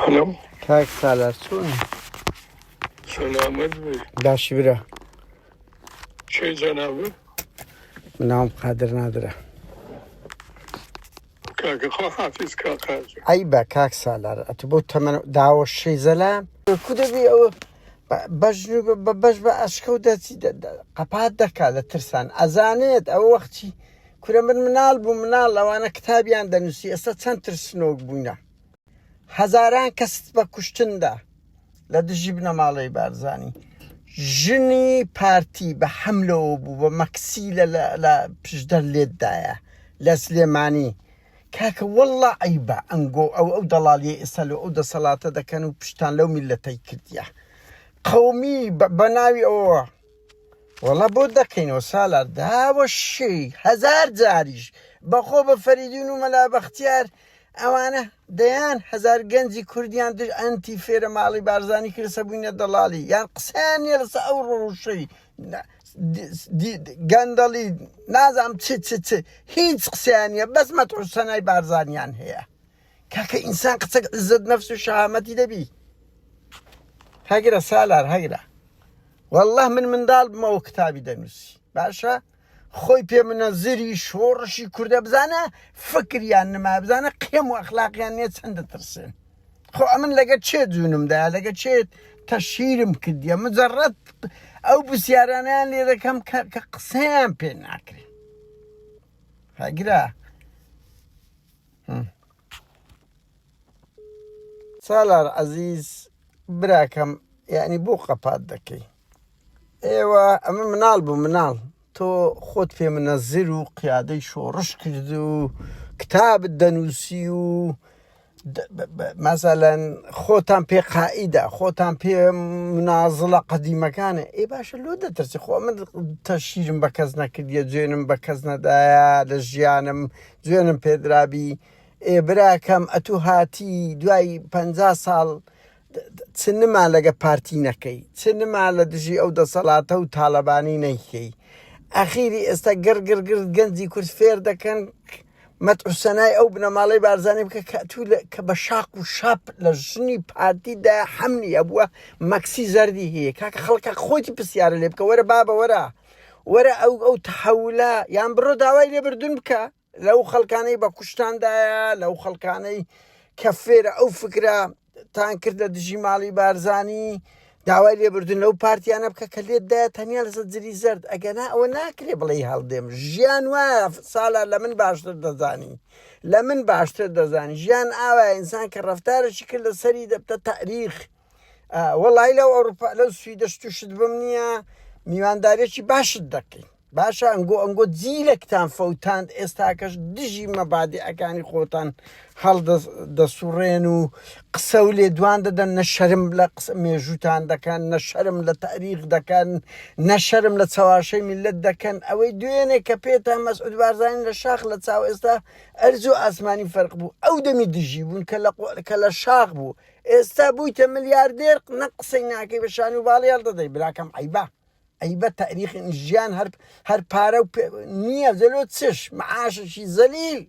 الو كاك سالار چون سلامت بی باشی برا چه جنابه نام قادر نادره کاکا خو حافظ کاکا جو أي با كاك سالار أتبو تمن دعوة الشي زلام كده بي أو بجنو بج بأشكو داتي قباد دكا لترسان أزانيت أو وقتي كنا من منال لو أنا كتابي عند نسي أسا تسنتر سنوك بوينا هزاران كست بكشتن دا لدجيبنا مالي بارزاني جني بارتي بحمله بمكسي لا بجدر ليد دايا لسليماني كاك والله عيبا أنجو أو ضلالي إسالو أو دا صلاة دا كانوا بشتان لو ملتي كرديا قومي بناوي أو والله بودا كينو سالار دا وشي هزار زاريش بخو بفريدين وملا باختيار أوانا ديان هزار جنزي كرديان دج أنتي فير مالي بارزاني كرسبوين ضلالي يعني قساني لسا أورو شي قندلي نازم تي هيج قسانية بس ما تحسناي بارزانيان هي كاكا إنسان قصك عزت نفسه شهامتي دبي هاقرا سالار هاقرا والله من دال بمو كتابي دنوسي باشا خوي بي منزري شورشي كرده بزانه فكر يعني ما بزانه قيم واخلاق يعني تسند ترسين خو امن لقيت شي زونم ده لقيت شي تشهيرم كديه مجرد او بسيارانه اللي رقم كقسام بيناكري هاقرا سالار عزيز براكم يعني بوقة بادكي ايوه اما منال تو خود في منزل وقيادي شورش كردو كتاب الدنوسي مثلا خوتان بي قائدة خوتان بي مناظلة قديمة كان اي باشا لو دا ترسي خو من تشيرم بكزنا كديا جوينم بكزنا دايا لجيانم جوينم بيدرابي اي براكم اتو هاتي دواي 50 سال سنما لقى بارتي نكي سنما لدجي او دا صلاة و طالباني نيكي أخيري استقر جنزي كرس فير كان متعو سناي أو بنا مالي بارزاني بك كأتو كبشاق وشاب لجني بارتي دا حمني أبوه مكسي زردي هي كاك خلقك خوتي بسيارة اللي بك ورا بابا ورا أو تحولا يعني برو داوي اللي بردون بك لو خلقاني بكشتان دايا لو خلقاني كفيرة أو فكرة تانكر دا دجي مالي بارزاني داوای لێ بردون لەو پارتیانە بکە کە لێتدایە تەنیا لەسەر جری زەرد ئەگەنا ئەوە ناکرێ بڵێ هەڵدێم ژیان وایە ساڵە لە من باشتر دەزانی ژیان ئاوایە ئینسان کە ڕەفتارێکی کرد لەسەری دەبتە تاریخ وەڵای لەو ئەوروپا لەو سویدەش تووشت بم نییە میواندارێکی باشت دەکەی باشە ئەنگۆ جیلێکتان فەوتاند ئێستاکەش دژی مەبادیعەکانی خۆتان هەڵدەسوڕێن و قسە و لێدوان دەدەن نەشەرم لە مێژوتان دەکەن نەشەرم لە تاریخ دەکەن نەشەرم لە چاواشەی میلەت دەکەن ئەوەی دوێنێ کە پێتان مەسعود بارزانی لە شاخ لە چاو ئێستا ئەرزوو ئاسمانی فەرق بوو ئەو دەمی دژی بوون کە لە شاخ بوو ئێستا بوویتە ملیاردێر نە قسەی ناکەی بە شانی و باڵی هەڵدەدەی براکەم عیبە تاریخی ژیان هەر پارە و نییە زەلۆ چش معاششی زەلیل